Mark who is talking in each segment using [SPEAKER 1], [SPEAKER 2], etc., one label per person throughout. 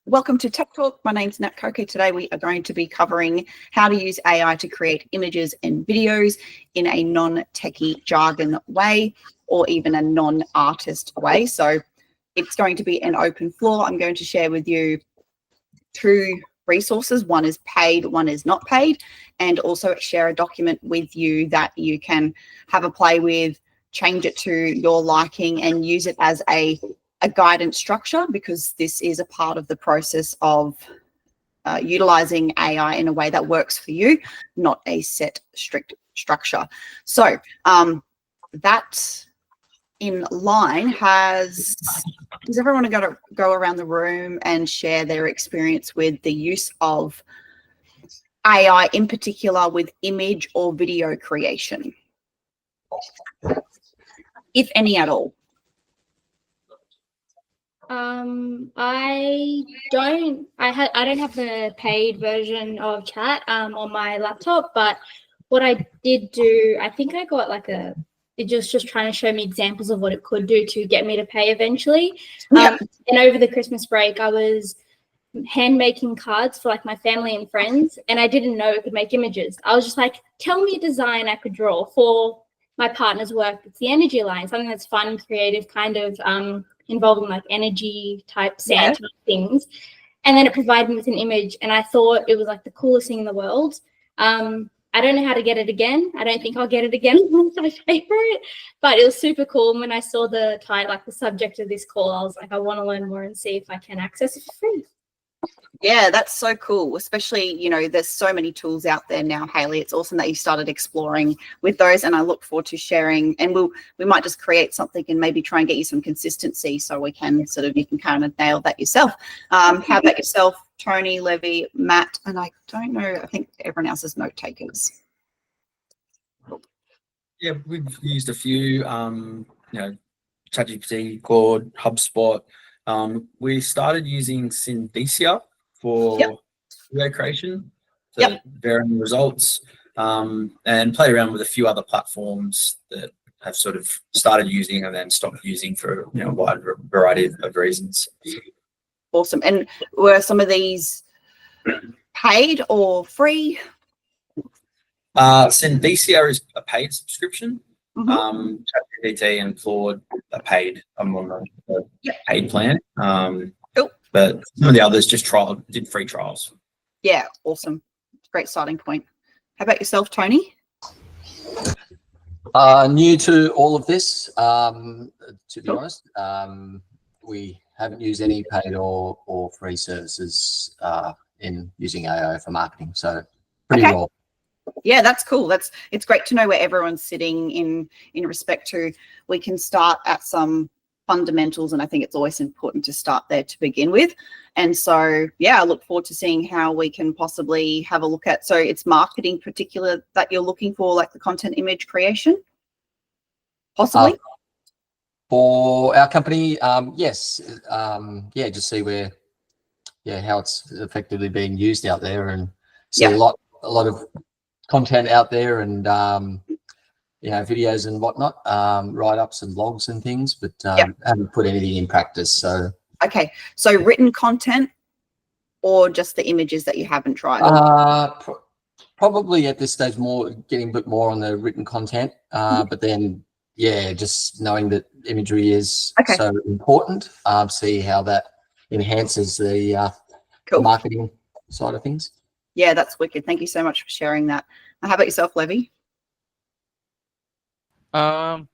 [SPEAKER 1] Welcome to Tech Talk. My name's Nat Koko. Today we are going to be covering how to use AI to create images and videos in a non-techie jargon way, or even a non-artist way. So it's going to be an open floor. I'm going to share with you two resources. One is paid, one is not paid, and also share a document with you that you can have a play with, change it to your liking, and use it as a guidance structure, because this is a part of the process of utilizing AI in a way that works for you, not a set strict structure. So that in line has everyone got to go around the room and share their experience with the use of AI, in particular with image or video creation, if any at all?
[SPEAKER 2] I don't have the paid version of chat on my laptop, but what I did do, I think I got like it just trying to show me examples of what it could do to get me to pay eventually. And over the Christmas break, I was hand making cards for like my family and friends, and I didn't know it could make images. I was just like, tell me a design I could draw for my partner's work. It's the energy line, something that's fun, creative, kind of involving like energy type sand type things. And then it provided me with an image, and I thought it was like the coolest thing in the world. I don't know how to get it again. I don't think I'll get it again once I pay for it, but it was super cool. And when I saw the title, like the subject of this call, I was like, I want to learn more and see if I can access it for free.
[SPEAKER 1] Yeah, that's so cool. Especially, you know, there's so many tools out there now, Hayley. It's awesome that you started exploring with those, and I look forward to sharing. And we might just create something and maybe try and get you some consistency, so we can you can kind of nail that yourself. How about yourself, Tony, Levy, Matt? And I don't know, I think everyone else is note takers.
[SPEAKER 3] Yeah, we've used a few, ChatGPT, Claude, HubSpot. We started using Synthesia for video creation, varying results, and played around with a few other platforms that have sort of started using and then stopped using for a wide variety of reasons.
[SPEAKER 1] Awesome. And were some of these paid or free?
[SPEAKER 3] Synthesia is a paid subscription. ChatGPT and Claude are paid. I'm on a paid plan.
[SPEAKER 1] Cool.
[SPEAKER 3] But some of the others just did free trials. Yeah,
[SPEAKER 1] awesome. Great starting point. How about yourself, Tony?
[SPEAKER 4] New to all of this, to be honest. We haven't used any paid or free services in using AI for marketing, so pretty raw.
[SPEAKER 1] Yeah, that's cool. It's great to know where everyone's sitting in respect to. We can start at some fundamentals, and I think it's always important to start there to begin with. And so, I look forward to seeing how we can possibly have a look at. So it's marketing particular that you're looking for, like the content image creation, possibly?
[SPEAKER 4] For our company, yes. Just see where, how it's effectively being used out there, and see a lot of content out there, and videos and whatnot, write-ups and blogs and things, but haven't put anything in practice. So
[SPEAKER 1] so written content or just the images that you haven't tried?
[SPEAKER 4] Probably at this stage getting a bit more on the written content, but then just knowing that imagery is so important, see how that enhances the marketing side of things.
[SPEAKER 1] Yeah, that's wicked. Thank you so much for sharing that. How about yourself, Levy?
[SPEAKER 5] Well,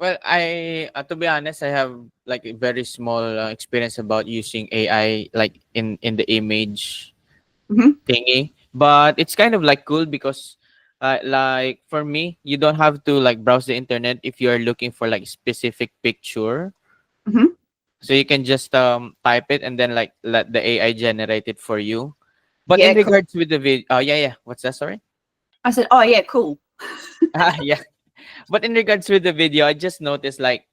[SPEAKER 5] I to be honest, I have like a very small experience about using AI like in the image thingy, but it's kind of like cool because like for me, you don't have to like browse the internet if you're looking for like specific picture. So you can just type it and then like let the AI generate it for you. But in regards with the video, what's that? Sorry,
[SPEAKER 1] I said, cool.
[SPEAKER 5] But in regards with the video, I just noticed like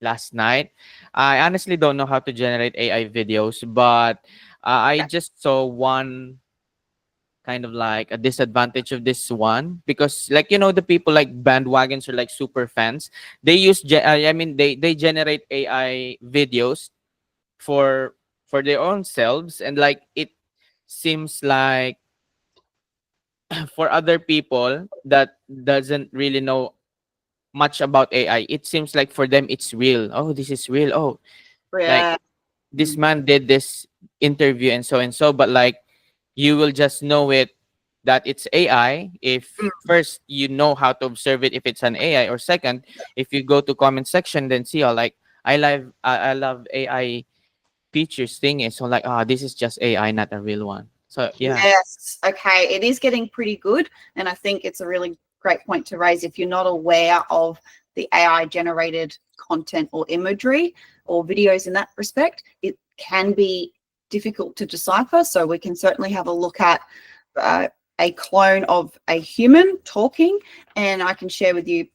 [SPEAKER 5] last night, I honestly don't know how to generate AI videos, but I just saw one kind of like a disadvantage of this one, because like the people like bandwagons or like super fans, they use they generate AI videos for for their own selves, and like it seems like for other people that doesn't really know much about AI, it seems like for them it's real. Oh, this is real. Oh, like
[SPEAKER 1] Yeah.
[SPEAKER 5] this man did this interview and so, but like you will just know it that it's AI if first you know how to observe it if it's an AI, or second, if you go to comment section then see, oh, like I love AI features thingy, so like, this is just AI, not a real one. So yeah.
[SPEAKER 1] Yes. Okay. It is getting pretty good. And I think it's a really great point to raise. If you're not aware of the AI generated content or imagery or videos in that respect, it can be difficult to decipher. So we can certainly have a look at a clone of a human talking, and I can share with you,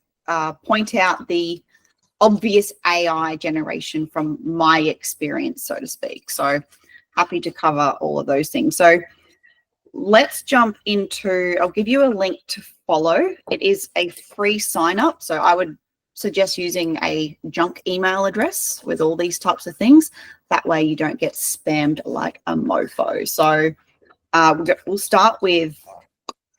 [SPEAKER 1] point out the obvious AI generation from my experience, so to speak. So happy to cover all of those things. So let's jump into, I'll give you a link to follow. It is a free sign up. So I would suggest using a junk email address with all these types of things. That way you don't get spammed like a mofo. So we'll start with,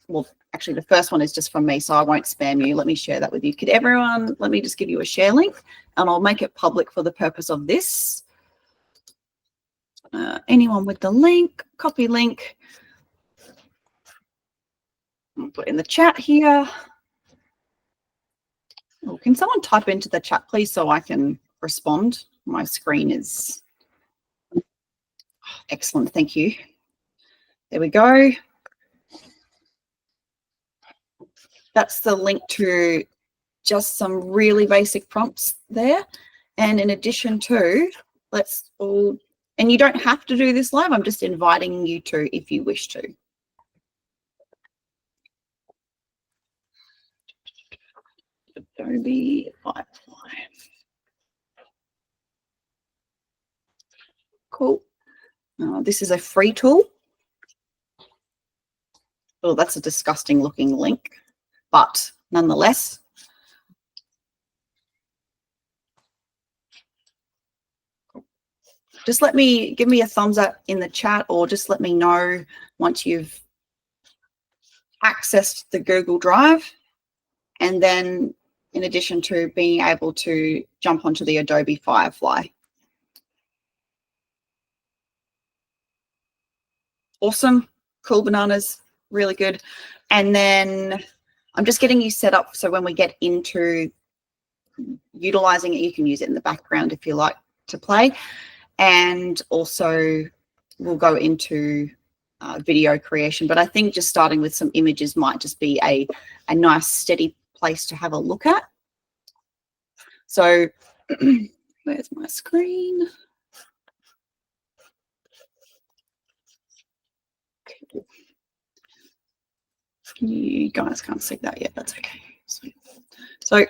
[SPEAKER 1] well, actually the first one is just from me, so I won't spam you. Let me share that with you. Could everyone, let me just give you a share link, and I'll make it public for the purpose of this. Anyone with the link, copy link. I'll put in the chat here. Oh, can someone type into the chat, please, so I can respond? My screen is excellent. Thank you. There we go. That's the link to just some really basic prompts there. And in addition to, let's all, and you don't have to do this live, I'm just inviting you to if you wish to. Adobe Firefly. Cool. This is a free tool. Oh, that's a disgusting looking link, but nonetheless. Just give me a thumbs up in the chat, or just let me know once you've accessed the Google Drive. And then in addition to being able to jump onto the Adobe Firefly. Awesome, cool bananas, really good. And then I'm just getting you set up so when we get into utilizing it, you can use it in the background if you like to play. And also we'll go into video creation, but I think just starting with some images might just be a nice steady place to have a look at. So where's my screen? Okay. You guys can't see that yet, that's okay. So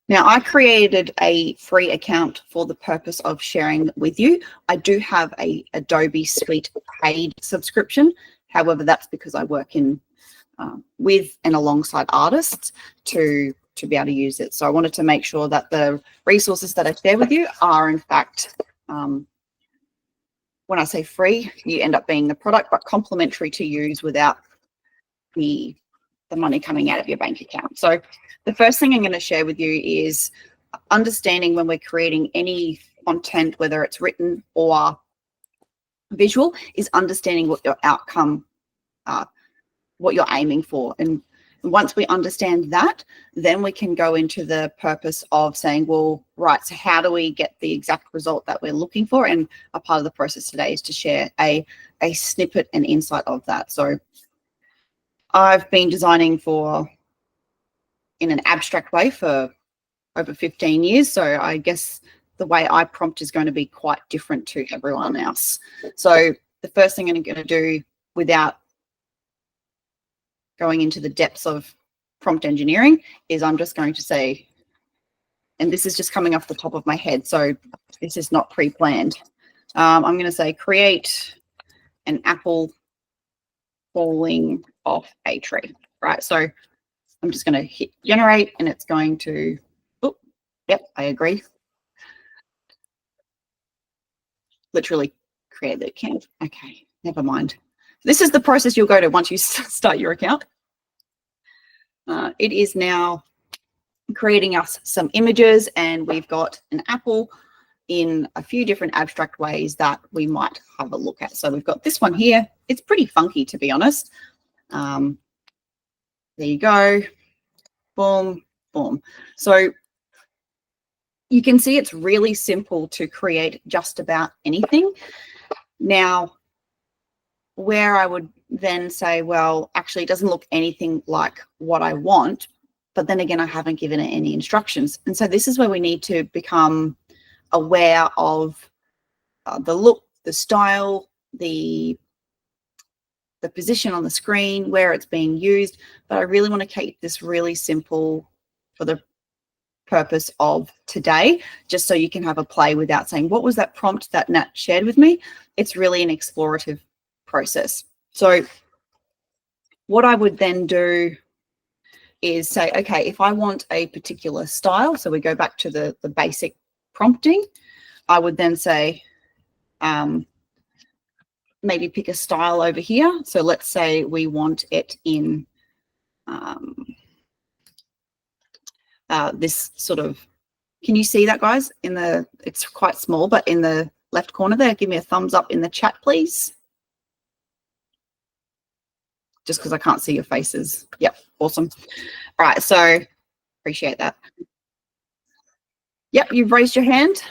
[SPEAKER 1] now I created a free account for the purpose of sharing with you. I do have a Adobe Suite paid subscription. However, that's because I work in with and alongside artists to be able to use it. So I wanted to make sure that the resources that I share with you are in fact, when I say free, you end up being the product, but complimentary to use without the money coming out of your bank account. So the first thing I'm going to share with you is understanding when we're creating any content, whether it's written or visual, is understanding what your outcome, what you're aiming for. And once we understand that, then we can go into the purpose of saying, well, right, so how do we get the exact result that we're looking for? And a part of the process today is to share a snippet and insight of that. So I've been designing in an abstract way for over 15 years. So I guess the way I prompt is going to be quite different to everyone else. So the first thing I'm going to do, without going into the depths of prompt engineering, is I'm just going to say, and this is just coming off the top of my head, so this is not pre-planned. I'm going to say, create an apple falling off a tree, right? So I'm I'm just going to hit generate, and it's going to, oh, yep, I agree. Literally create the account. Okay, never mind. This is the process you'll go to once you start your account. It is now creating us some images, and we've got an apple in a few different abstract ways that we might have a look at. So we've got this one here. It's pretty funky, to be honest. There you go. Boom, boom. So you can see it's really simple to create just about anything. Now, where I would then say, well, actually, it doesn't look anything like what I want, but then again, I haven't given it any instructions. And so this is where we need to become aware of the look, the style, the position on the screen, where it's being used. But I really want to keep this really simple for the purpose of today, just so you can have a play without saying, what was that prompt that Nat shared with me? It's really an explorative process. So what I would then do is say, okay, if I want a particular style, so we go back to the basic prompting, I would then say, maybe pick a style over here. So let's say we want it in this sort of, can you see that, guys? It's quite small, but in the left corner there, give me a thumbs up in the chat, please. Just because I can't see your faces. Yep, awesome. All right, so appreciate that. Yep, you've raised your hand.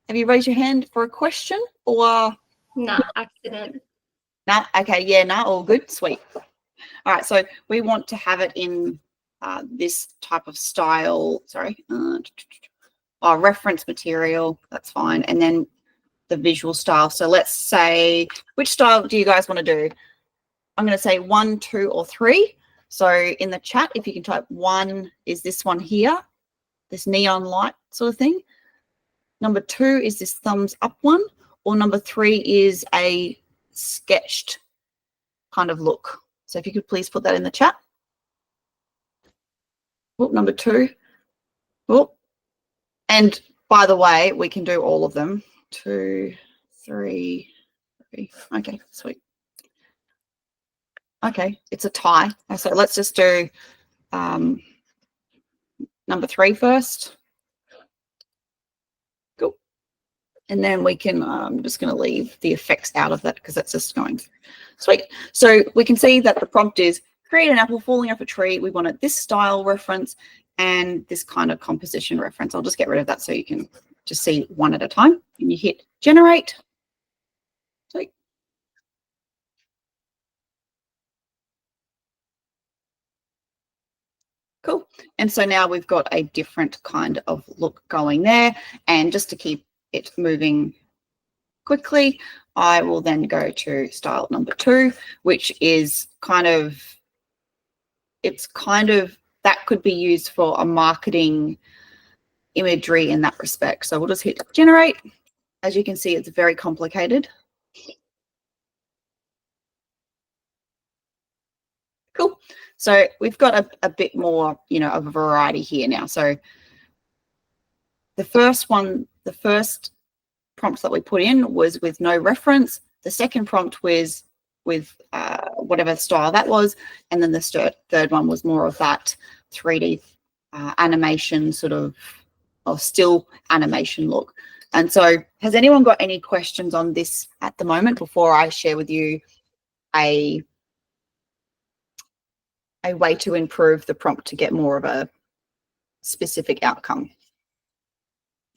[SPEAKER 1] Have you raised your hand for a question or?
[SPEAKER 2] No, accident.
[SPEAKER 1] No, okay, yeah, no, all good, sweet. All right, so we want to have it in this type of style, sorry, reference material, that's fine. And then the visual style. So let's say, which style do you guys want to do? I'm going to say 1, 2, or 3. So in the chat, if you can type 1 is this one here, this neon light sort of thing. Number 2 is this thumbs up one, or number 3 is a sketched kind of look. So if you could please put that in the chat. Oh, number 2. Oh, and by the way, we can do all of them. 2, 3, 3. Okay, sweet. Okay, it's a tie. So let's just do number 3 first. Cool. And then we can, I'm just going to leave the effects out of that because that's just going through. Sweet. So we can see that the prompt is create an apple falling off a tree. We wanted this style reference and this kind of composition reference. I'll just get rid of that so you can just see one at a time. And you hit generate. Sweet. Cool. And so now we've got a different kind of look going there. And just to keep it moving quickly, I will then go to style number 2, which is kind of, it's kind of, that could be used for a marketing imagery in that respect. So we'll just hit generate. As you can see, it's very complicated. Cool. So we've got a bit more, you know, of a variety here now. So the first one, the first prompt that we put in was with no reference. The second prompt was with whatever style that was. And then the third one was more of that 3D animation sort of, or still animation look. And so has anyone got any questions on this at the moment before I share with you a way to improve the prompt to get more of a specific outcome?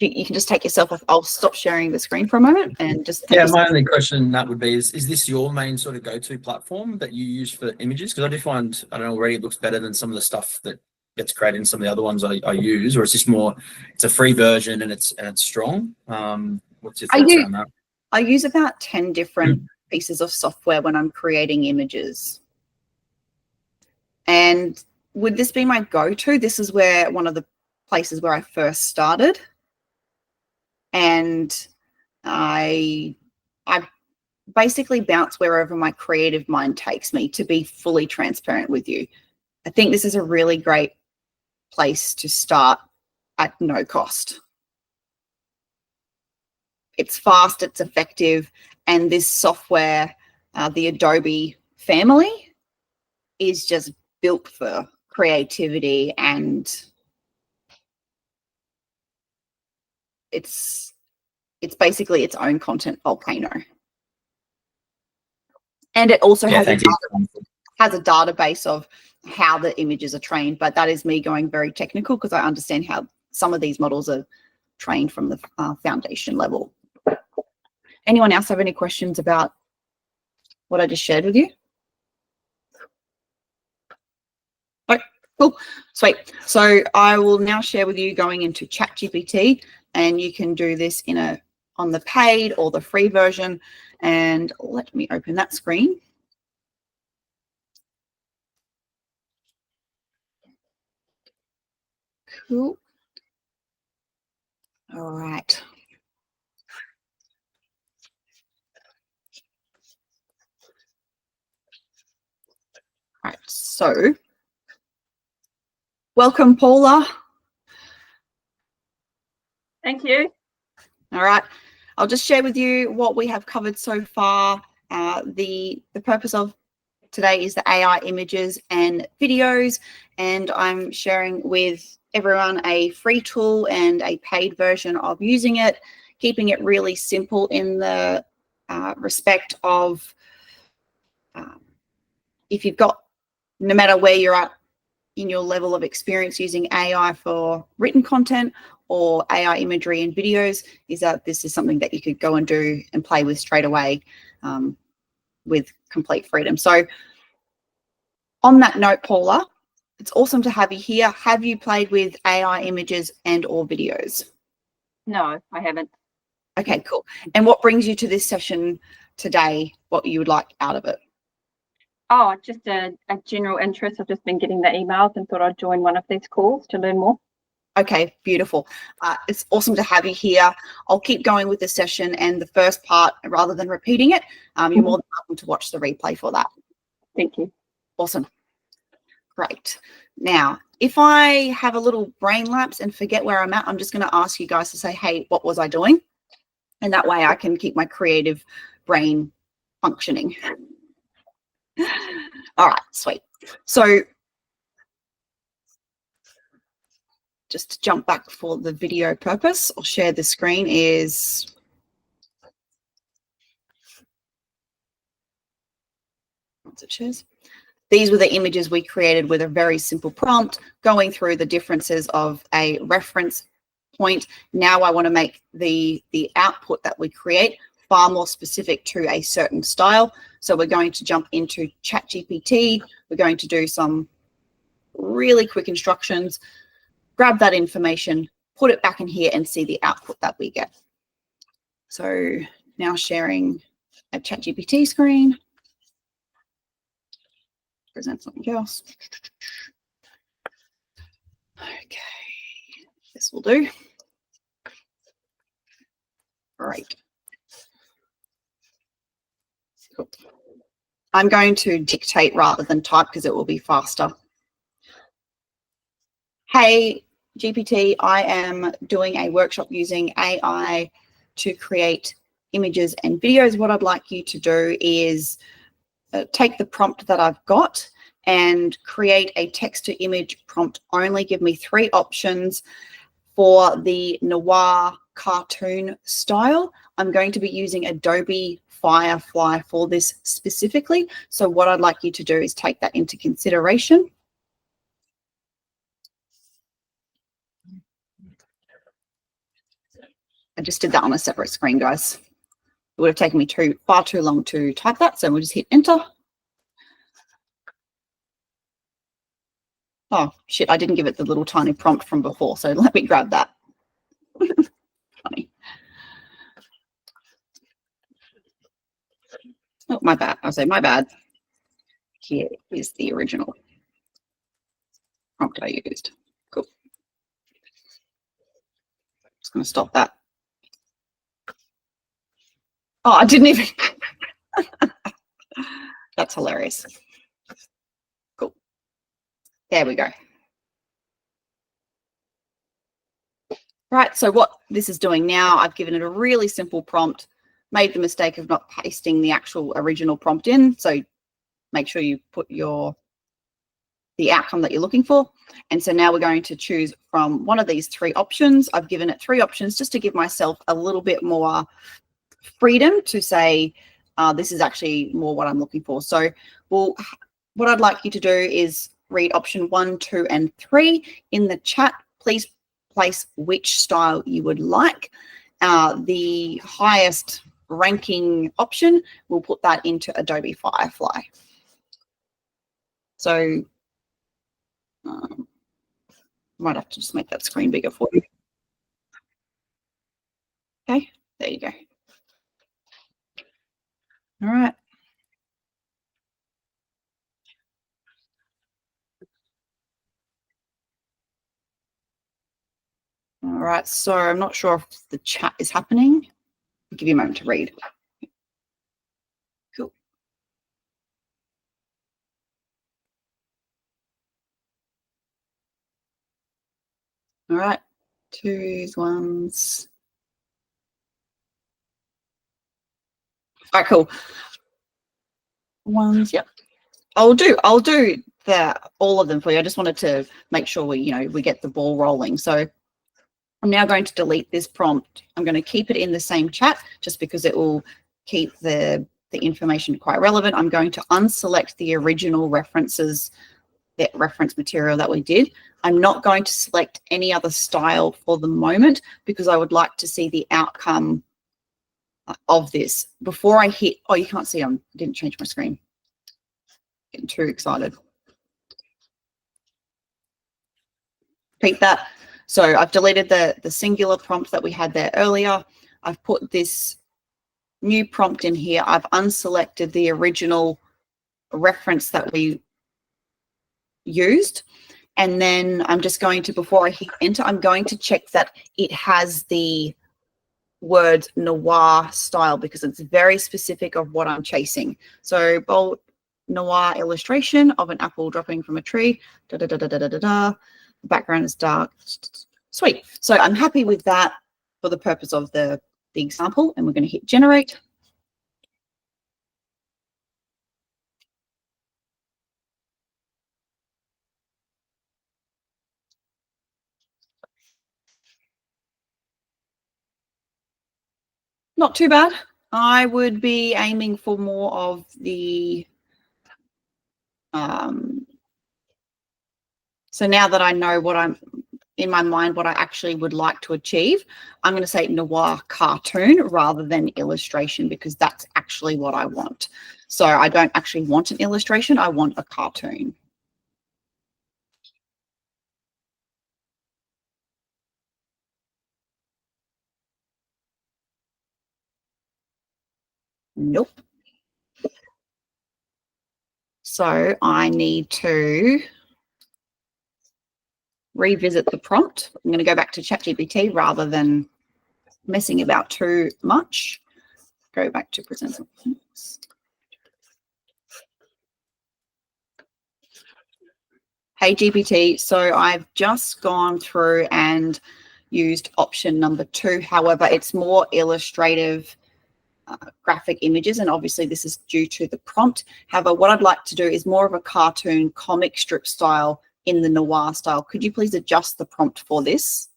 [SPEAKER 1] You can just take yourself off. I'll stop sharing the screen for a moment and just.
[SPEAKER 3] Yeah, my only question that would be is this your main sort of go-to platform that you use for images? Because I do find, I don't know, already it looks better than some of the stuff that gets created in some of the other ones I use, or it's just more, it's a free version and it's strong. What's your thoughts on that?
[SPEAKER 1] I use about 10 different pieces of software when I'm creating images. And would this be my go-to? This is where one of the places where I first started. And I basically bounce wherever my creative mind takes me, to be fully transparent with you. I think this is a really great place to start at no cost. It's fast, it's effective, and this software, the Adobe family, is just built for creativity, and it's basically its own content volcano. And it also has a database of how the images are trained, but that is me going very technical because I understand how some of these models are trained from the foundation level. Anyone else have any questions about what I just shared with you? Oh, cool, sweet. So I will now share with you going into ChatGPT, and you can do this on the paid or the free version. And let me open that screen. Cool. All right. All right, so welcome, Paula.
[SPEAKER 6] Thank you.
[SPEAKER 1] All right, I'll just share with you what we have covered so far. The purpose of today is the AI images and videos, and I'm sharing with everyone a free tool and a paid version of using it, keeping it really simple in the respect of if you've got, no matter where you're at in your level of experience using AI for written content or AI imagery and videos, is that this is something that you could go and do and play with straight away with complete freedom. So on that note, Paula, it's awesome to have you here. Have you played with AI images and or videos?
[SPEAKER 6] No, I haven't.
[SPEAKER 1] Okay, cool. And what brings you to this session today? What you would like out of it?
[SPEAKER 6] Oh, just a general interest. I've just been getting the emails and thought I'd join one of these calls to learn more.
[SPEAKER 1] Okay, beautiful. It's awesome to have you here. I'll keep going with the session, and the first part, rather than repeating it, you're more than welcome to watch the replay for that.
[SPEAKER 6] Thank you.
[SPEAKER 1] Awesome. Great. Now, if I have a little brain lapse and forget where I'm at, I'm just going to ask you guys to say, hey, what was I doing? And that way I can keep my creative brain functioning. All right, sweet. So just to jump back for the video purpose, I'll share the screen is once it shares. These were the images we created with a very simple prompt, going through the differences of a reference point. Now I want to make the output that we create far more specific to a certain style. So we're going to jump into ChatGPT. We're going to do some really quick instructions, grab that information, put it back in here and see the output that we get. So now sharing a ChatGPT screen. Present something else. Okay, this will do. Great. Cool. I'm going to dictate rather than type because it will be faster. Hey, GPT, I am doing a workshop using AI to create images and videos. What I'd like you to do is take the prompt that I've got and create a text to image prompt only. Give me 3 options for the noir cartoon style. I'm going to be using Adobe Firefly for this specifically. So what I'd like you to do is take that into consideration. I just did that on a separate screen, guys. It would have taken me far too long to type that, so we'll just hit enter. Oh, shit, I didn't give it the little tiny prompt from before, so let me grab that. Funny. Oh, my bad. I'll say my bad. Here is the original prompt I used. Cool. Just going to stop that. Oh, I didn't even. That's hilarious. Cool. There we go. Right, so what this is doing now, I've given it a really simple prompt, made the mistake of not pasting the actual original prompt in. So make sure you put the outcome that you're looking for. And so now we're going to choose from one of these 3 options. I've given it 3 options just to give myself a little bit more freedom to say, this is actually more what I'm looking for. So what I'd like you to do is read option 1, 2, and 3 in the chat. Please place which style you would like. The highest ranking option, we'll put that into Adobe Firefly. So might have to just make that screen bigger for you. Okay, there you go. All right. All right, so I'm not sure if the chat is happening. I'll give you a moment to read. Cool. All right, 2s, 1s. All right, cool. 1s, yep. I'll do all of them for you. I just wanted to make sure we get the ball rolling. So I'm now going to delete this prompt. I'm going to keep it in the same chat just because it will keep the information quite relevant. I'm going to unselect the original references, that reference material that we did. I'm not going to select any other style for the moment because I would like to see the outcome of this before I hit. Oh, you can't see. I didn't change my screen. Getting too excited. Repeat that. So I've deleted the singular prompt that we had there earlier. I've put this new prompt in here. I've unselected the original reference that we used. And then I'm just going to, before I hit enter, I'm going to check that it has the word noir style because it's very specific of what I'm chasing. So bold noir illustration of an apple dropping from a tree. Da, da, da, da, da, da, da. The background is dark. Sweet. So I'm happy with that for the purpose of the example, and we're going to hit generate. Not too bad. I would be aiming for more of the so now that I know what I'm in my mind, what I actually would like to achieve, I'm going to say noir cartoon rather than illustration because that's actually what I want. So I don't actually want an illustration. I want a cartoon. Nope. So I need to revisit the prompt. I'm going to go back to ChatGPT rather than messing about too much. Go back to present. Hey GPT, so I've just gone through and used option number 2. However, it's more illustrative graphic images, and obviously this is due to the prompt. However, what I'd like to do is more of a cartoon comic strip style in the noir style. Could you please adjust the prompt for this?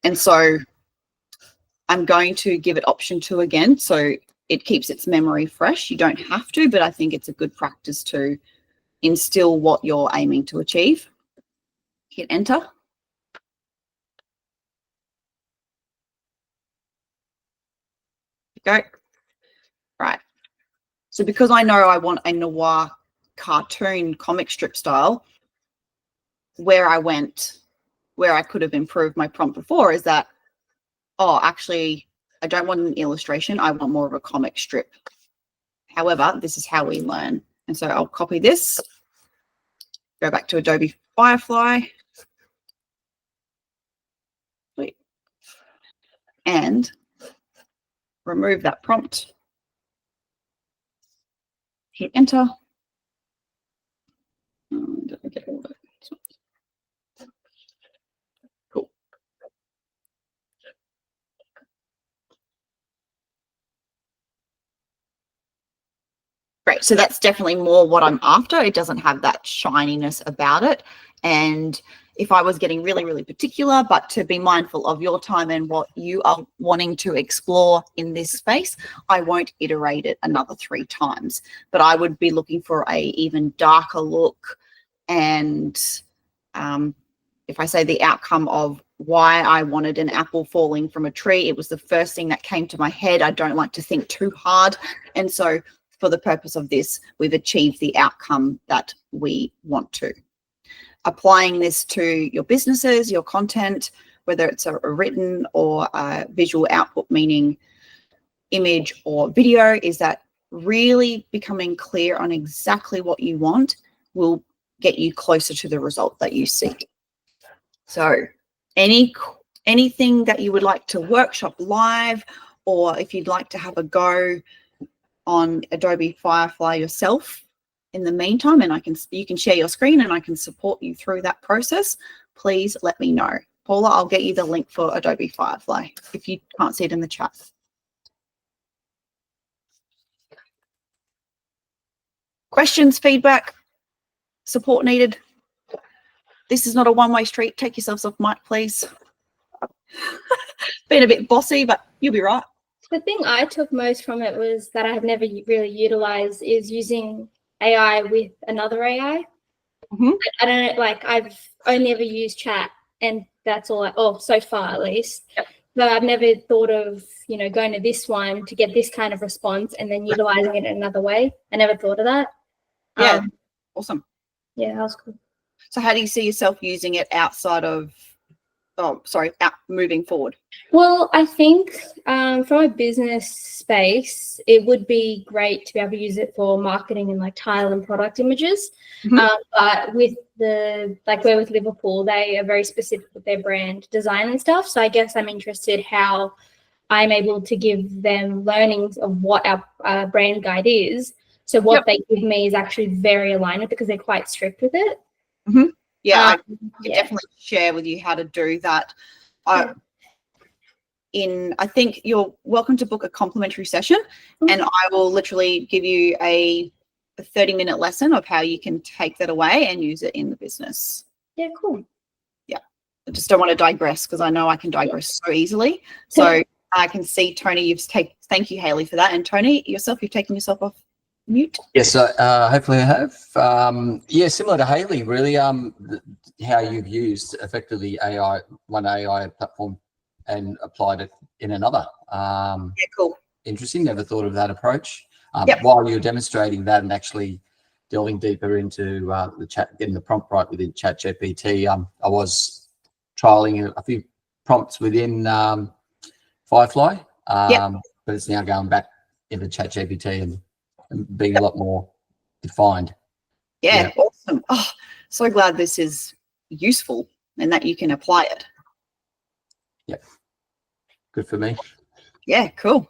[SPEAKER 1] And so I'm going to give it option 2 again, so it keeps its memory fresh. You don't have to, but I think it's a good practice to instill what you're aiming to achieve. Hit enter. Go. Right. So because I know I want a noir cartoon comic strip style, where I could have improved my prompt before is that, oh, actually, I don't want an illustration. I want more of a comic strip. However, this is how we learn. And so I'll copy this, go back to Adobe Firefly, and remove that prompt. hit enter. Did I get all that? Cool. Great. So that's definitely more what I'm after. It doesn't have that shininess about it. And if I was getting really, really particular, but to be mindful of your time and what you are wanting to explore in this space, I won't iterate it another 3 times, but I would be looking for a even darker look. And if I say the outcome of why I wanted an apple falling from a tree, it was the first thing that came to my head. I don't like to think too hard. And so for the purpose of this, we've achieved the outcome that we want to. Applying this to your businesses, your content, whether it's a written or a visual output, meaning image or video, is that really becoming clear on exactly what you want will get you closer to the result that you seek. So anything that you would like to workshop live, or if you'd like to have a go on Adobe Firefly yourself in the meantime, and you can share your screen and I can support you through that process, please let me know. Paula, I'll get you the link for Adobe Firefly if you can't see it in the chat. Questions, feedback, support needed? This is not a one-way street. Take yourselves off mic, please. Been a bit bossy, but you'll be right.
[SPEAKER 2] The thing I took most from it was that I have never really utilized is using AI with another AI.
[SPEAKER 1] Mm-hmm.
[SPEAKER 2] I don't know, like I've only ever used chat, and that's all, so far at least.
[SPEAKER 1] Yep.
[SPEAKER 2] But I've never thought of, going to this one to get this kind of response and then utilizing it in another way. I never thought of that.
[SPEAKER 1] Yeah, awesome.
[SPEAKER 2] Yeah, that was cool.
[SPEAKER 1] So how do you see yourself using it outside of, moving forward?
[SPEAKER 2] Well, I think from a business space, it would be great to be able to use it for marketing and like tile and product images.
[SPEAKER 1] Mm-hmm.
[SPEAKER 2] But with we're with Liverpool, they are very specific with their brand design and stuff. So I guess I'm interested how I'm able to give them learnings of what our brand guide is. So what they give me is actually very aligned with, because they're quite strict with it.
[SPEAKER 1] Mm-hmm. Yeah, I can definitely share with you how to do that. I think you're welcome to book a complimentary session, and I will literally give you a 30-minute lesson of how you can take that away and use it in the business.
[SPEAKER 2] Yeah, cool.
[SPEAKER 1] Yeah, I just don't want to digress, because I know I can digress so easily. So I can see, Tony, thank you, Hayley, for that. And Tony, yourself, you've taken yourself off mute.
[SPEAKER 4] Yes, hopefully I have. Similar to Hayley, really. How you've used effectively one AI platform and applied it in another.
[SPEAKER 1] Yeah, cool.
[SPEAKER 4] Interesting. Never thought of that approach.
[SPEAKER 1] Yep.
[SPEAKER 4] While you're demonstrating that and actually delving deeper into the chat, getting the prompt right within ChatGPT, I was trialing a few prompts within Firefly, but it's now going back into ChatGPT and being a lot more defined.
[SPEAKER 1] Yeah, awesome. Oh, so glad this is useful and that you can apply it.
[SPEAKER 4] Yeah, good for me.
[SPEAKER 1] Yeah, cool.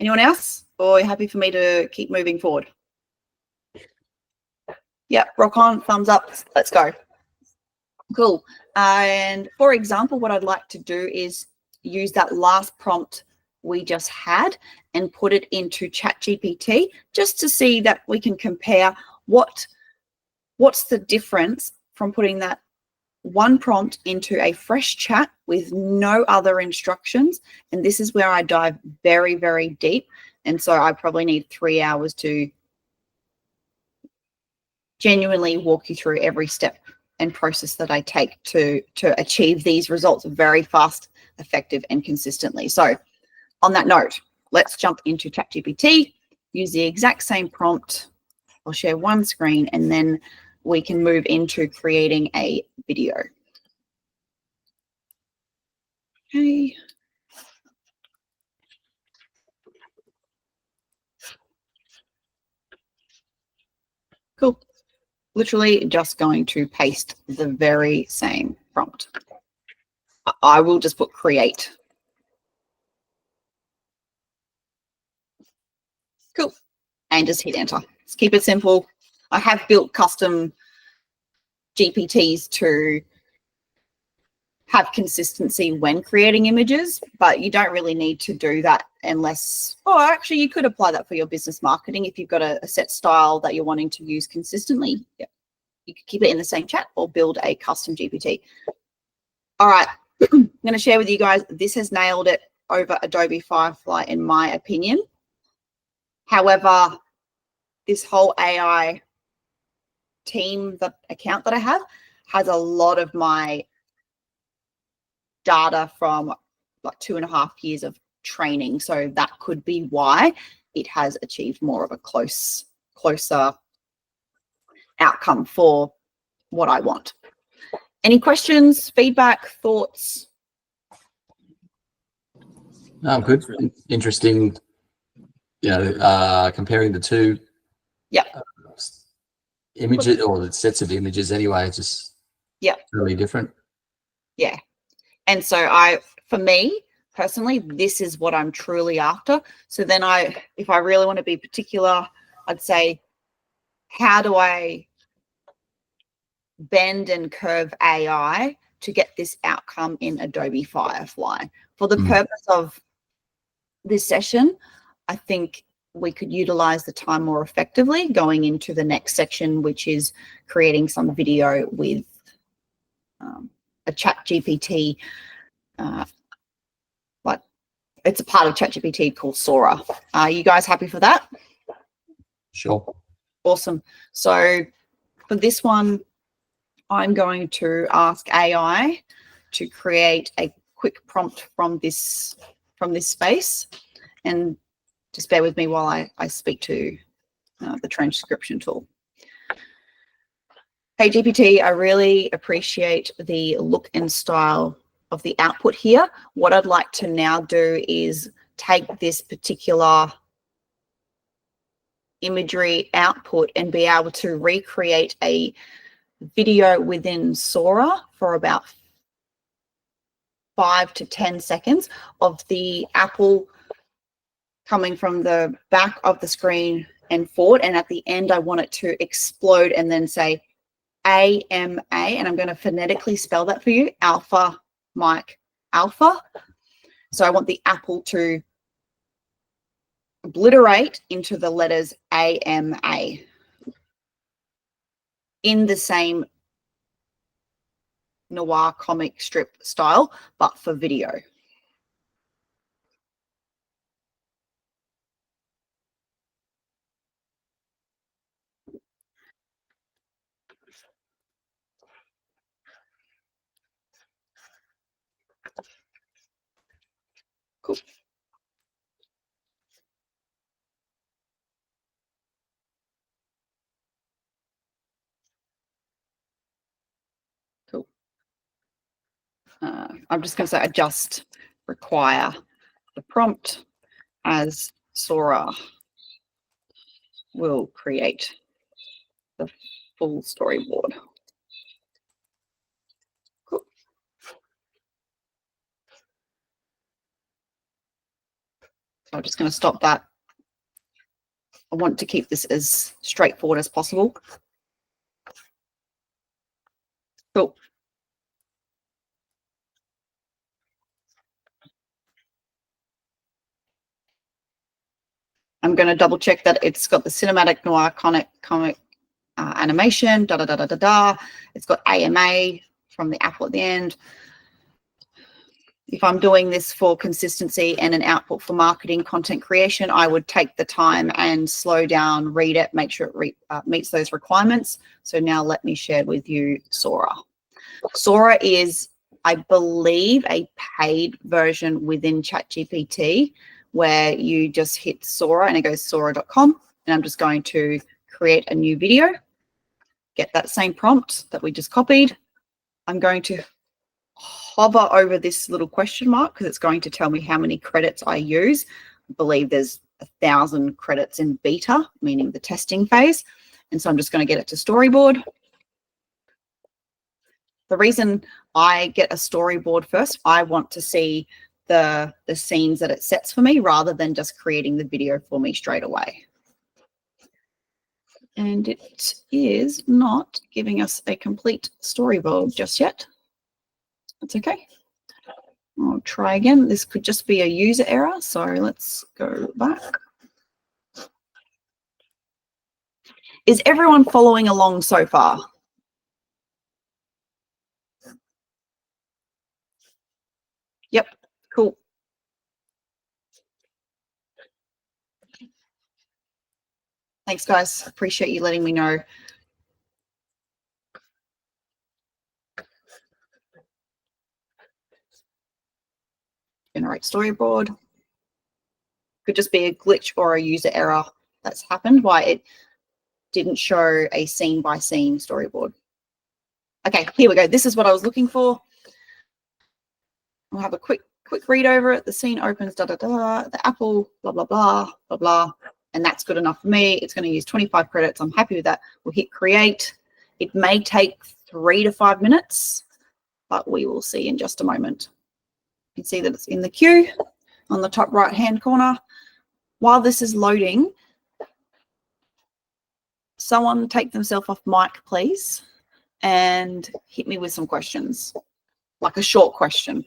[SPEAKER 1] Anyone else, or are you happy for me to keep moving forward? Yeah, rock on, thumbs up, let's go. Cool. And for example, what I'd like to do is use that last prompt we just had and put it into ChatGPT, just to see that we can compare what's the difference from putting that one prompt into a fresh chat with no other instructions. And this is where I dive very, very deep. And so I probably need 3 hours to genuinely walk you through every step and process that I take to achieve these results very fast, effective, and consistently. So on that note, let's jump into ChatGPT, use the exact same prompt. I'll share one screen and then we can move into creating a video. Okay. Cool. Literally just going to paste the very same prompt. I will just put create. Cool. and just hit enter. Just keep it simple. I have built custom GPTs to have consistency when creating images, but you don't really need to do that unless, oh, actually you could apply that for your business marketing. If you've got a set style that you're wanting to use consistently, yeah, you could keep it in the same chat or build a custom GPT. All right, I'm going to share with you guys, this has nailed it over Adobe Firefly in my opinion. However, this whole AI team, the account that I have, has a lot of my data from like 2.5 years of training. So that could be why it has achieved more of a closer outcome for what I want. Any questions, feedback, thoughts?
[SPEAKER 4] No, good. Interesting. You know, comparing the two.
[SPEAKER 1] Yeah.
[SPEAKER 4] Images or the sets of images anyway, it's just really different.
[SPEAKER 1] Yeah. And so for me personally, this is what I'm truly after. So then if I really want to be particular, I'd say, how do I bend and curve AI to get this outcome in Adobe Firefly? For the purpose of this session, I think we could utilize the time more effectively going into the next section, which is creating some video with a ChatGPT. Like it's a part of ChatGPT called Sora. Are you guys happy for that?
[SPEAKER 4] Sure.
[SPEAKER 1] Awesome. So for this one, I'm going to ask AI to create a quick prompt from this space, and just bear with me while I speak to the transcription tool. Hey GPT, I really appreciate the look and style of the output here. What I'd like to now do is take this particular imagery output and be able to recreate a video within Sora for about 5 to 10 seconds of the apple coming from the back of the screen and forward, and at the end I want it to explode and then say AMA, and I'm going to phonetically spell that for you, Alpha Mike Alpha. So I want the apple to obliterate into the letters AMA in the same noir comic strip style, but for video. Cool. Cool. I'm just going to say adjust require the prompt as Sora will create the full storyboard. Cool. So I'm just going to stop that. I want to keep this as straightforward as possible. Cool. I'm going to double check that it's got the cinematic noir comic animation, da da da da da da. It's got AMA from the apple at the end. If I'm doing this for consistency and an output for marketing content creation, I would take the time and slow down, read it, make sure it meets those requirements. So now let me share with you Sora. Sora is, I believe, a paid version within ChatGPT where you just hit Sora and it goes sora.com, and I'm just going to create a new video, get that same prompt that we just copied. I'm going to hover over this little question mark because it's going to tell me how many credits I use. I believe there's 1,000 credits in beta, meaning the testing phase. And so I'm just going to get it to storyboard. The reason I get a storyboard first, I want to see the scenes that it sets for me rather than just creating the video for me straight away. And it is not giving us a complete storyboard just yet. That's okay. I'll try again. This could just be a user error. So let's go back. Is everyone following along so far? Yep, cool. Thanks, guys. Appreciate you letting me know. Generate storyboard. Could just be a glitch or a user error that's happened, why it didn't show a scene by scene storyboard. Okay, here we go. This is what I was looking for. I'll have a quick read over it. The scene opens, the apple, blah, blah, blah, blah, blah. And that's good enough for me. It's going to use 25 credits. I'm happy with that. We'll hit create. It may take 3 to 5 minutes, but we will see in just a moment. You can see that it's in the queue on the top right-hand corner. While this is loading, someone take themselves off mic, please, and hit me with some questions, like a short question.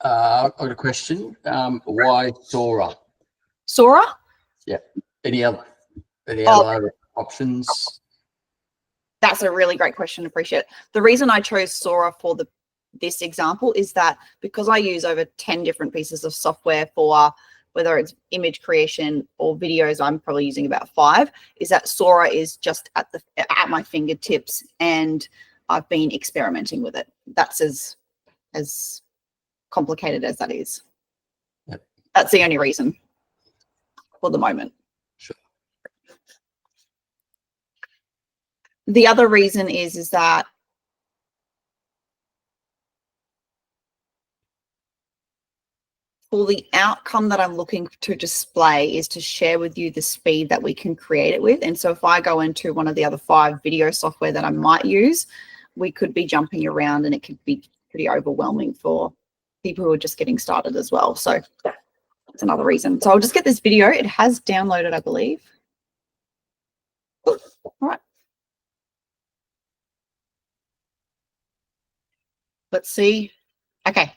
[SPEAKER 4] I've got a question. Why Sora?
[SPEAKER 1] Sora?
[SPEAKER 4] Yeah. Any other options?
[SPEAKER 1] That's a really great question. Appreciate it. The reason I chose Sora for this example is that because I use over 10 different pieces of software for whether it's image creation or videos, I'm probably using about 5, is that Sora is just at my fingertips, and I've been experimenting with it. That's as complicated as that is.
[SPEAKER 4] Yep.
[SPEAKER 1] That's the only reason for the moment.
[SPEAKER 4] Sure.
[SPEAKER 1] The other reason is that for the outcome that I'm looking to display is to share with you the speed that we can create it with. And so if I go into one of the other 5 video software that I might use, we could be jumping around and it could be pretty overwhelming for people who are just getting started as well. So that's another reason. So I'll just get this video. It has downloaded, I believe. All right. Let's see. Okay.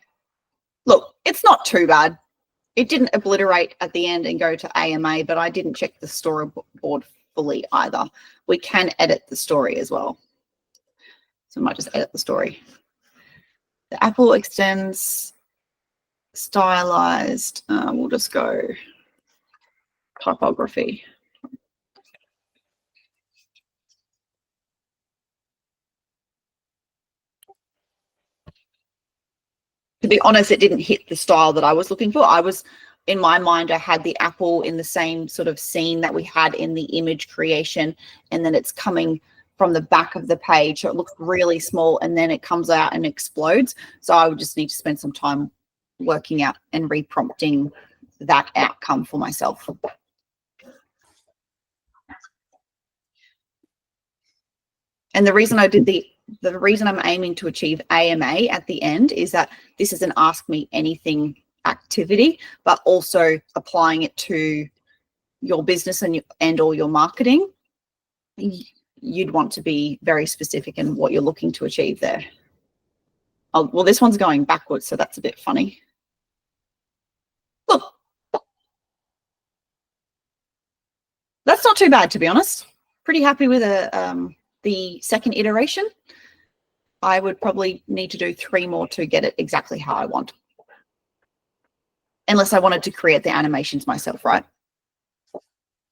[SPEAKER 1] Look, it's not too bad. It didn't obliterate at the end and go to AMA, but I didn't check the storyboard fully either. We can edit the story as well. So I might just edit the story. The apple extends stylized. We'll just go typography. To be honest, it didn't hit the style that I was looking for. In my mind, I had the apple in the same sort of scene that we had in the image creation, and then it's coming from the back of the page. So it looks really small, and then it comes out and explodes. So I would just need to spend some time working out and reprompting that outcome for myself. And the reason I did the reason I'm aiming to achieve AMA at the end is that this is an ask me anything activity, but also applying it to your business and or your marketing. You'd want to be very specific in what you're looking to achieve there. Oh, well, this one's going backwards, so that's a bit funny. Look, that's not too bad, to be honest. Pretty happy with the second iteration. I would probably need to do 3 more to get it exactly how I want. Unless I wanted to create the animations myself, right?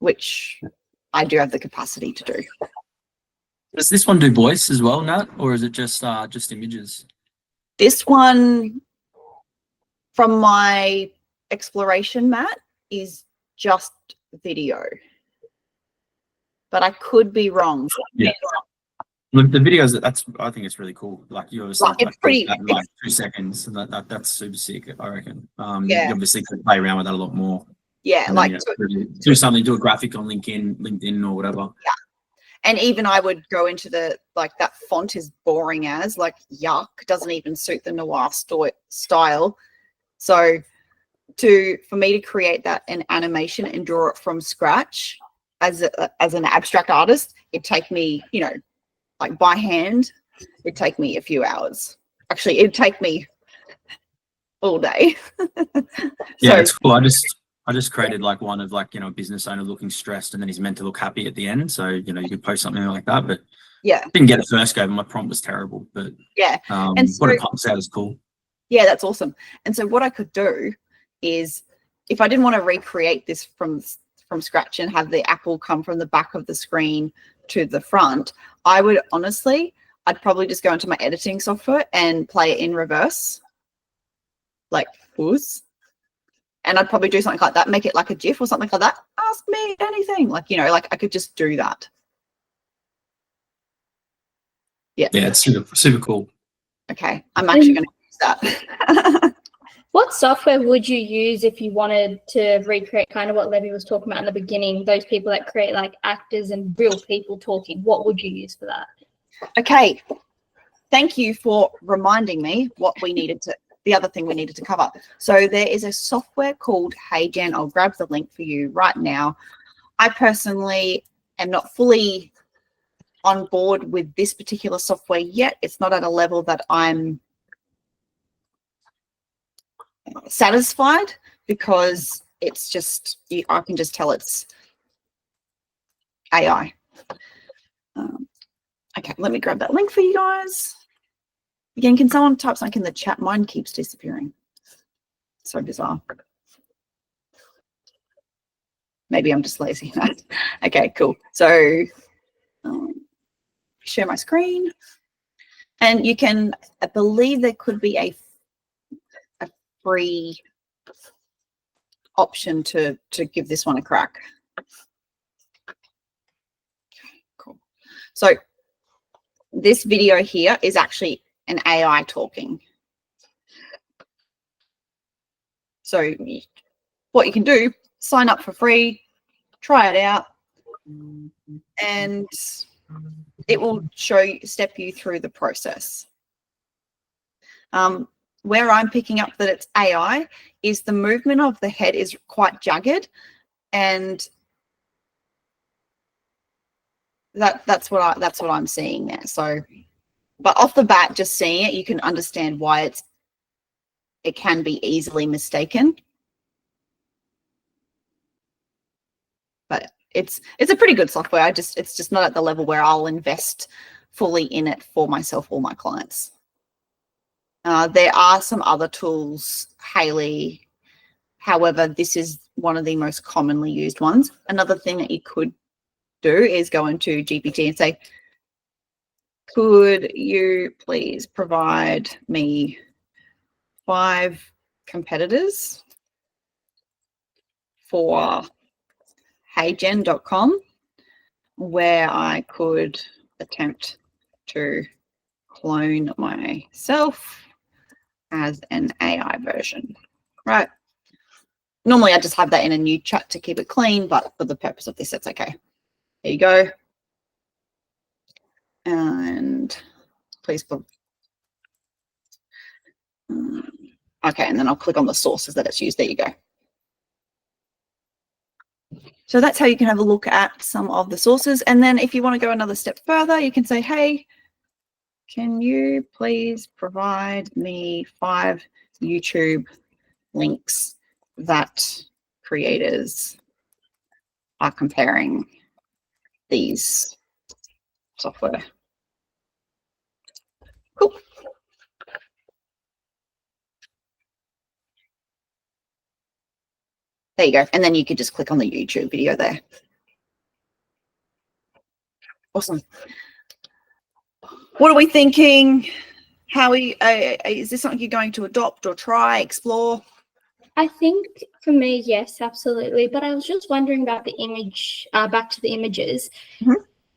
[SPEAKER 1] Which I do have the capacity to do.
[SPEAKER 3] Does this one do voice as well, Nat, or is it just images?
[SPEAKER 1] This one, from my exploration, Matt, is just video. But I could be wrong.
[SPEAKER 3] Yeah. Look, the videos, I think it's really cool. Like you obviously
[SPEAKER 1] it's pretty
[SPEAKER 3] that in like 2 seconds, and that's super sick, I reckon.
[SPEAKER 1] Yeah.
[SPEAKER 3] You obviously could play around with that a lot more.
[SPEAKER 1] Yeah,
[SPEAKER 3] And
[SPEAKER 1] like
[SPEAKER 3] then, do something, do a graphic on LinkedIn or whatever.
[SPEAKER 1] Yeah. And even I would go into that font is boring yuck, doesn't even suit the noir style. So for me to create that an animation and draw it from scratch as an abstract artist, it'd take me, you know, like by hand, it'd take me a few hours. Actually, it'd take me all day.
[SPEAKER 3] Yeah,
[SPEAKER 1] So,
[SPEAKER 3] it's cool. I just created like one of like, you know, a business owner looking stressed and then he's meant to look happy at the end. So, you know, you could post something like that, but
[SPEAKER 1] yeah,
[SPEAKER 3] didn't get it first go, but my prompt was terrible. But
[SPEAKER 1] yeah. And so,
[SPEAKER 3] what it pumps out is cool.
[SPEAKER 1] yeah, that's awesome. And so what I could do is, if I didn't want to recreate this from scratch and have the apple come from the back of the screen to the front, I would honestly, I'd probably just go into my editing software and play it in reverse, like whoosh. And I'd probably do something like that, make it like a GIF or something like that. Ask me anything, like, you know, like I could just do that. Yeah.
[SPEAKER 3] Yeah, it's super cool.
[SPEAKER 1] Okay, I'm actually going to use that.
[SPEAKER 2] What software would you use if you wanted to recreate kind of what Levy was talking about in the beginning, those people that create like actors and real people talking? What would you use for that?
[SPEAKER 1] Okay, thank you for reminding me what we needed to, the other thing we needed to cover. So there is a software called HeyGen. I'll grab the link for you right now. I personally am not fully on board with this particular software yet. It's not at a level that I'm satisfied, because it's just, I can just tell it's AI. Okay, let me grab that link for you guys. Again, can someone type something in the chat? Mine keeps disappearing. So bizarre. Maybe I'm just lazy. Okay, cool. So share my screen. And you can, I believe there could be a free option to give this one a crack. Cool. So this video here is actually an AI talking. So what you can do, sign up for free, try it out, and it will step you through the process. Where I'm picking up that it's AI is the movement of the head is quite jagged, and that's what I'm seeing there. So, but off the bat, just seeing it, you can understand why it can be easily mistaken. But it's a pretty good software. It's just not at the level where I'll invest fully in it for myself or my clients. There are some other tools, Haley. However, this is one of the most commonly used ones. Another thing that you could do is go into GPT and say, could you please provide me 5 competitors for heygen.com where I could attempt to clone myself as an AI version, right? Normally I just have that in a new chat to keep it clean, but for the purpose of this, it's okay. There you go. And please put, okay, and then I'll click on the sources that it's used. There you go. So that's how you can have a look at some of the sources. And then if you want to go another step further, you can say, hey, can you please provide me 5 YouTube links that creators are comparing these software? Cool. There you go. And then you could just click on the YouTube video there. Awesome. What are we thinking? How is this something you're going to adopt or try, explore?
[SPEAKER 2] I think for me, yes, absolutely. But I was just wondering about the image, back to the images.
[SPEAKER 1] Mm-hmm.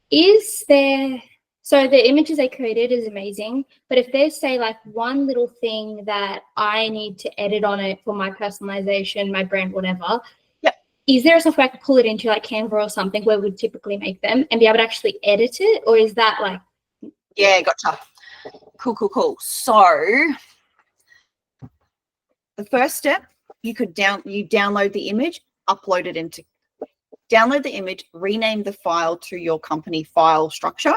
[SPEAKER 2] Is there, so the images they created is amazing, but if there's, say, like one little thing that I need to edit on it for my personalization, my brand, whatever,
[SPEAKER 1] yep,
[SPEAKER 2] is there a software I could pull it into, like Canva or something, where we typically make them and be able to actually edit it? Or is that like...
[SPEAKER 1] Yeah, gotcha. Cool. So the first step you could download the image, upload it into, download the image, rename the file to your company file structure,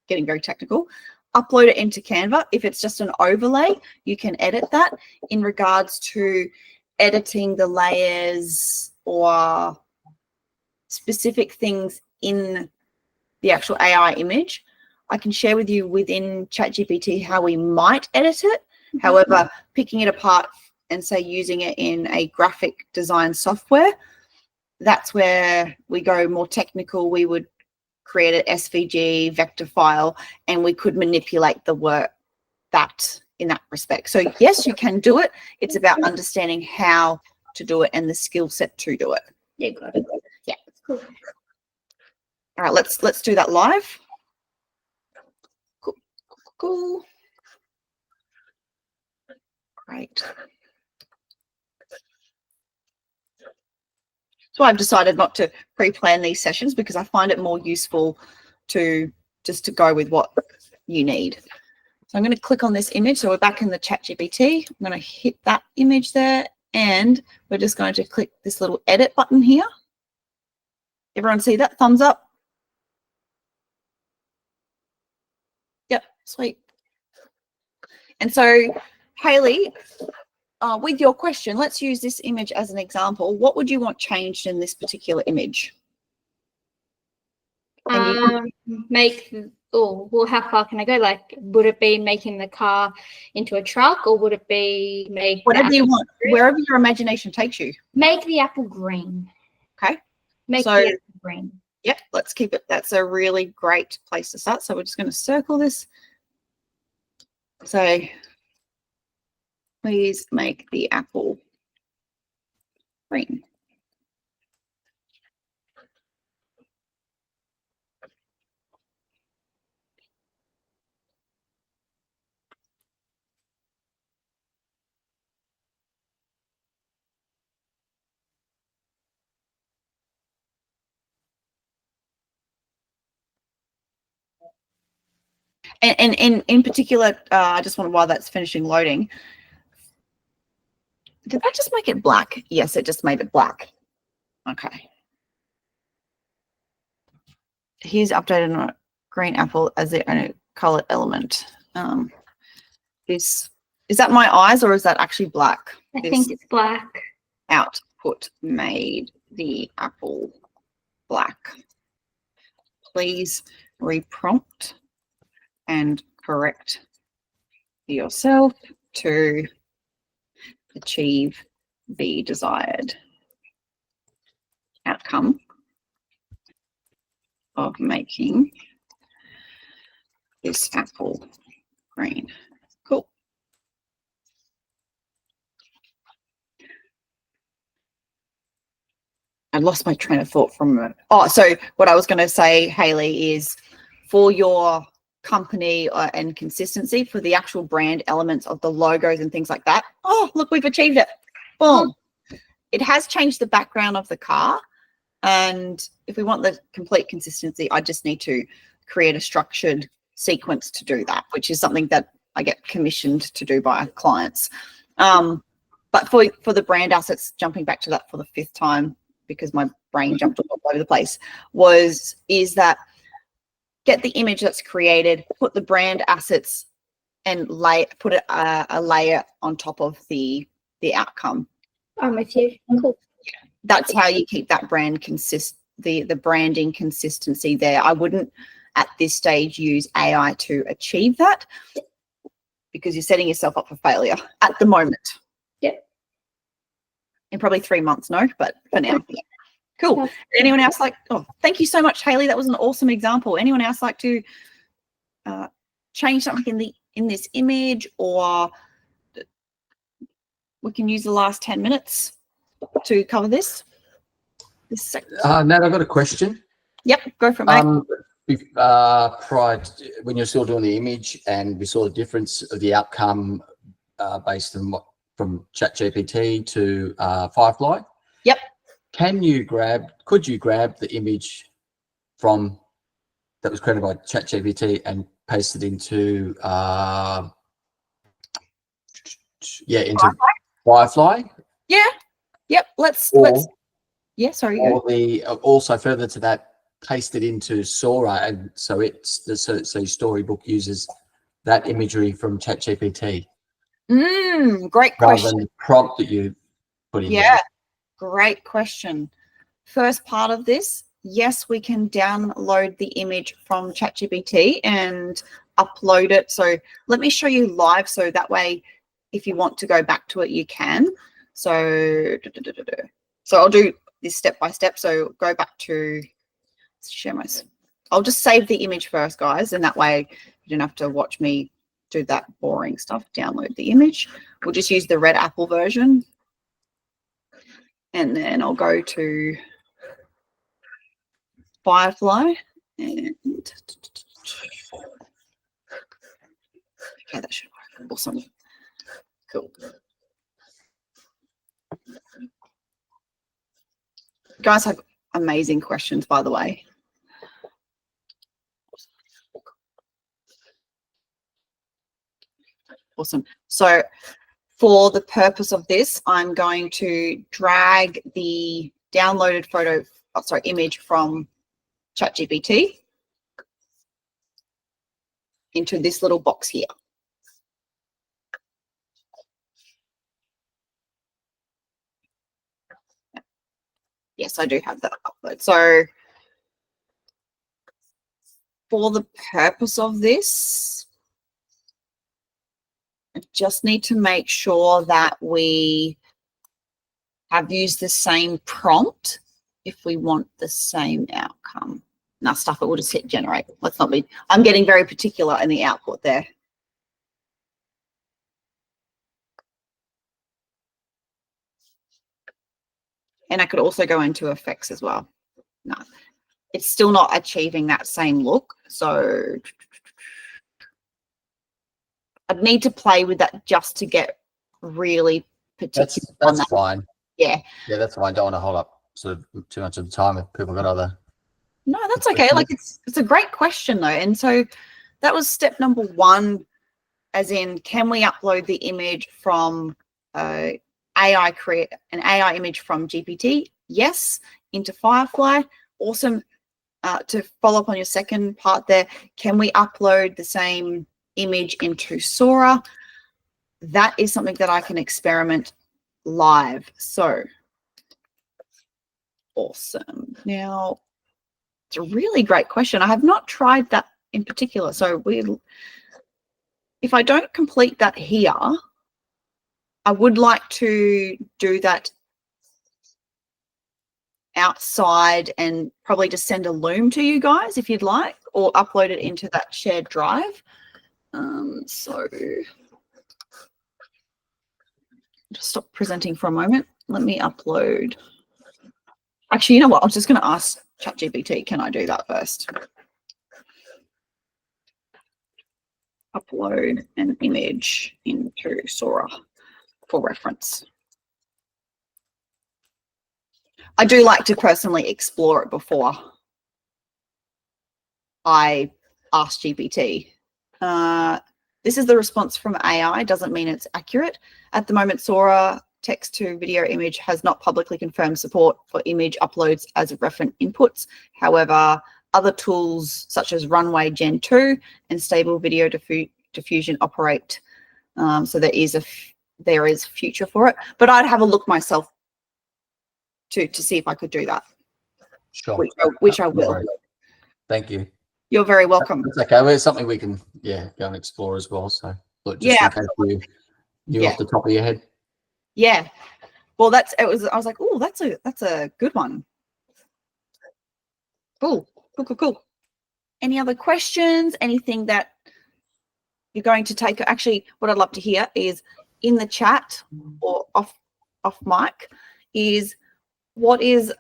[SPEAKER 1] getting very technical, upload it into Canva. If it's just an overlay, you can edit that in regards to editing the layers or specific things in the actual AI image. I can share with you within ChatGPT how we might edit it. However, picking it apart and say using it in a graphic design software, that's where we go more technical. We would create an SVG vector file and we could manipulate the work that in that respect. So yes, you can do it. It's about understanding how to do it and the skill set to do it.
[SPEAKER 2] Yeah, got it.
[SPEAKER 1] Yeah.
[SPEAKER 2] Cool.
[SPEAKER 1] All right, let's do that live. Cool. Great. So I've decided not to pre-plan these sessions because I find it more useful to just to go with what you need. So I'm going to click on this image. So we're back in the ChatGPT. I'm going to hit that image there, and we're just going to click this little edit button here. Everyone see that? Thumbs up. Yep, sweet. And so, Hayley, with your question, let's use this image as an example. What would you want changed in this particular image?
[SPEAKER 2] Well, how far can I go? Like, would it be making the car into a truck, or would it be make
[SPEAKER 1] whatever you want, wherever your imagination takes you?
[SPEAKER 2] Make the apple green.
[SPEAKER 1] Okay.
[SPEAKER 2] Make the apple green.
[SPEAKER 1] Yep, let's keep it. That's a really great place to start. So we're just going to circle this. So please make the apple green. And in particular, I just want, while that's finishing loading, did that just make it black? Yes, it just made it black. Okay. Here's updated on green apple as the only color element. Is that my eyes, or is that actually black?
[SPEAKER 2] I think it's black.
[SPEAKER 1] Output made the apple black. Please reprompt and correct yourself to achieve the desired outcome of making this apple green. Cool. I lost my train of thought from so what I was going to say, Hayley, is for your company and consistency, for the actual brand elements of the logos and things like that. Oh, look, we've achieved it. Boom. It has changed the background of the car. And if we want the complete consistency, I just need to create a structured sequence to do that, which is something that I get commissioned to do by our clients. But for the brand assets, jumping back to that for the 5th time, because my brain jumped all over the place, is that get the image that's created, put the brand assets and put a layer on top of the outcome.
[SPEAKER 2] I'm with you. Cool.
[SPEAKER 1] That's how you keep that brand the branding consistency there. I wouldn't at this stage use AI to achieve that, because you're setting yourself up for failure at the moment.
[SPEAKER 2] Yep.
[SPEAKER 1] In probably 3 months, no, but for now. Yeah. Cool.
[SPEAKER 2] Yeah.
[SPEAKER 1] Anyone else like? Oh, thank you so much, Hayley. That was an awesome example. Anyone else like to change something in this image, or we can use the last 10 minutes to cover this section?
[SPEAKER 4] Nat, I've got a question.
[SPEAKER 1] Yep, go for it, mate.
[SPEAKER 4] Prior to, when you're still doing the image, and we saw the difference of the outcome based on from ChatGPT to Firefly.
[SPEAKER 1] Yep.
[SPEAKER 4] Could you grab the image from that was created by ChatGPT and paste it into into Firefly
[SPEAKER 1] Yeah. Yep. Let's. Yeah. Sorry.
[SPEAKER 4] Or also further to that, paste it into Sora, and so so Storybook uses that imagery from ChatGPT.
[SPEAKER 1] Great
[SPEAKER 4] Rather
[SPEAKER 1] question.
[SPEAKER 4] than the prompt that you put in.
[SPEAKER 1] Yeah. Great question. First part of this, yes, we can download the image from ChatGPT and upload it. So let me show you live, so that way, if you want to go back to it, you can. So, so I'll do this step by step. So go back to share my. I'll just save the image first, guys, and that way you don't have to watch me do that boring stuff. Download the image. We'll just use the Red Apple version, and then I'll go to Firefly, and okay, that should work. Awesome. Cool. You guys have amazing questions, by the way. Awesome. So for the purpose of this, I'm going to drag the downloaded image from ChatGPT into this little box here. Yes, I do have that upload. So for the purpose of this, I just need to make sure that we have used the same prompt if we want the same outcome. Now stuff it, we'll just hit generate. Let's not be, I'm getting very particular in the output there. And I could also go into effects as well. No, it's still not achieving that same look. So I'd need to play with that just to get really particular.
[SPEAKER 4] That's fine.
[SPEAKER 1] Yeah.
[SPEAKER 4] Yeah, that's fine. Don't want to hold up sort of too much of the time if people got other.
[SPEAKER 1] No, that's okay. Like it's a great question though. And so that was step number one, as in, can we upload the image from create an AI image from GPT? Yes. Into Firefly. Awesome. To follow up on your second part there, can we upload the same image into Sora? That is something that I can experiment live. So awesome. Now, it's a really great question. I have not tried that in particular. So if I don't complete that here, I would like to do that outside and probably just send a loom to you guys if you'd like, or upload it into that shared drive. So just stop presenting for a moment. Let me upload. Actually, you know what? I was just going to ask ChatGPT, can I do that first? Upload an image into Sora for reference. I do like to personally explore it before I ask GPT. This is the response from AI. Doesn't mean it's accurate. At the moment, Sora text to video image has not publicly confirmed support for image uploads as referent inputs. However, other tools such as Runway Gen 2 and Stable Video Diffusion operate. So there is future for it. But I'd have a look myself to see if I could do that.
[SPEAKER 4] Sure.
[SPEAKER 1] Which I will.
[SPEAKER 4] Thank you.
[SPEAKER 1] You're very welcome.
[SPEAKER 4] It's okay. Well, it's something we can, go and explore as well. So, look, just in case you knew off the top of your head.
[SPEAKER 1] Yeah. Well, I was like, oh, that's a good one. Cool. Any other questions? Anything that you're going to take? Actually, what I'd love to hear is in the chat or off mic is, what is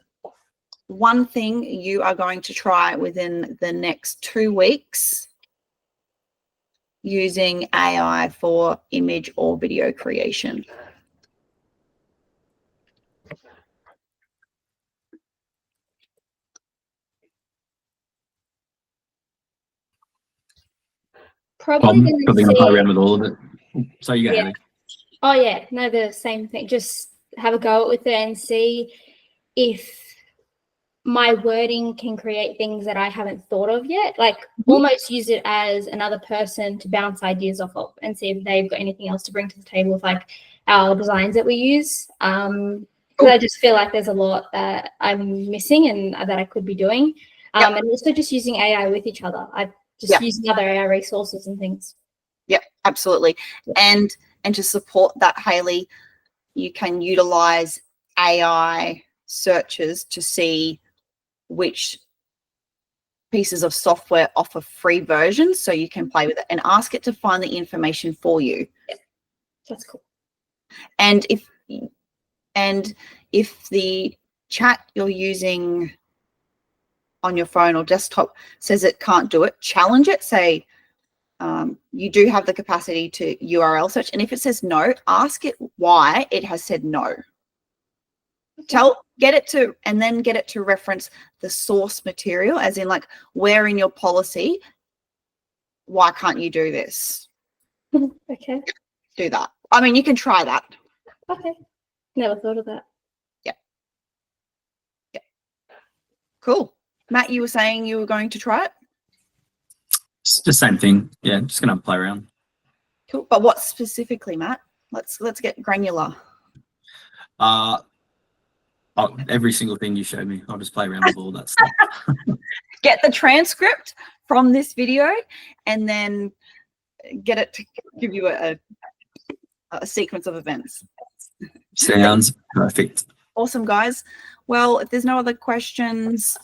[SPEAKER 1] one thing you are going to try within the next 2 weeks using AI for image or video creation?
[SPEAKER 2] Probably
[SPEAKER 3] going to play around with all of it. So you go, Abby.
[SPEAKER 2] Oh yeah, no, the same thing. Just have a go with it and see if my wording can create things that I haven't thought of yet. Like almost use it as another person to bounce ideas off of and see if they've got anything else to bring to the table with like our designs that we use. Because I just feel like there's a lot that I'm missing and that I could be doing. And also just using AI with each other. I just using other AI resources and things.
[SPEAKER 1] Yeah, absolutely. And to support that, Hayley, you can utilize AI searches to see which pieces of software offer free versions, so you can play with it and ask it to find the information for you.
[SPEAKER 2] That's cool.
[SPEAKER 1] And if the chat you're using on your phone or desktop says it can't do it, challenge it. Say, you do have the capacity to URL search, and if it says no, ask it why it has said no. Get it to reference the source material, as in like, where in your policy, why can't you do this?
[SPEAKER 2] Okay.
[SPEAKER 1] Do that. I mean, you can try that.
[SPEAKER 2] Okay. Never thought of that.
[SPEAKER 1] Yeah. Cool. Matt, you were saying you were going to try it?
[SPEAKER 3] It's the same thing. Yeah, just gonna play around.
[SPEAKER 1] Cool. But what specifically, Matt? Let's get granular.
[SPEAKER 3] Every single thing you showed me, I'll just play around with all that stuff.
[SPEAKER 1] Get the transcript from this video and then get it to give you a sequence of events.
[SPEAKER 3] Sounds perfect.
[SPEAKER 1] Awesome, guys. Well, if there's no other questions,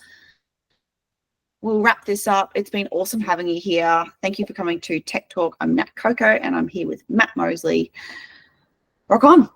[SPEAKER 1] we'll wrap this up. It's been awesome having you here. Thank you for coming to Tech Talk. I'm Nat Koko and I'm here with Matt Mosley. Rock on.